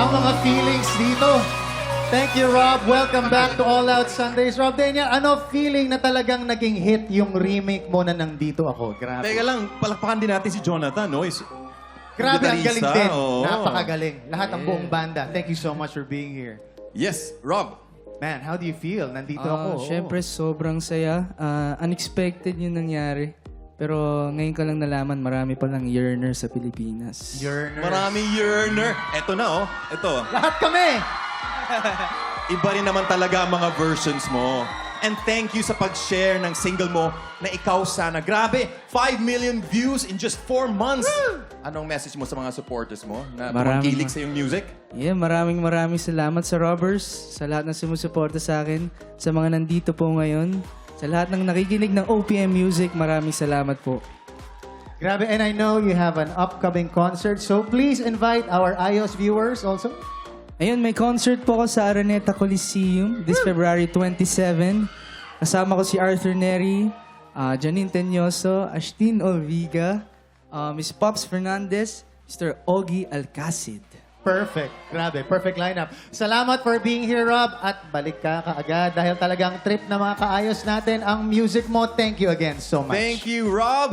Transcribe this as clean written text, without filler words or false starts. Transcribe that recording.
ang mga feelings dito. Thank you, Rob. Welcome back to All Out Sundays. Rob Daniel, ano feeling na talagang naging hit yung remake mo na Nandito Ako? Grabe. Teka lang, palakpakan din natin si Jonathan, no? Grabe, ang galing din. Oo. Napakagaling. Lahat ng buong banda. Thank you so much for being here. Yes, Rob. Man, how do you feel? Nandito ako. Siyempre, sobrang saya. Unexpected yung nangyari. Pero ngayon ka lang nalaman, marami palang yearner sa Pilipinas. Yearner. Maraming yearner. Eto na, oh. Eto. Lahat kami! Iba rin naman talaga ang mga versions mo. And thank you sa pag-share ng single mo na Ikaw Sana. Grabe, 5 million views in just 4 months. Anong message mo sa mga supporters mo na tumakilig sa iyong music? Yeah, maraming salamat sa Robbers, sa lahat ng sumusuporta sa akin, sa mga nandito po ngayon, sa lahat ng nakikinig ng OPM Music, maraming salamat po. Grabe, and I know you have an upcoming concert, so please invite our iOS viewers also. Ayun, may concert po ako sa Araneta Coliseum this February 27. Kasama ko si Arthur Neri, Janine Tenyoso, Ashtin Olviga, Miss Pops Fernandez, Mr. Ogie Alcacid. Perfect. Grabe, perfect lineup. Salamat for being here, Rob. At balik ka kaagad dahil talagang trip na mga kaayos natin ang music mo. Thank you again so much. Thank you, Rob.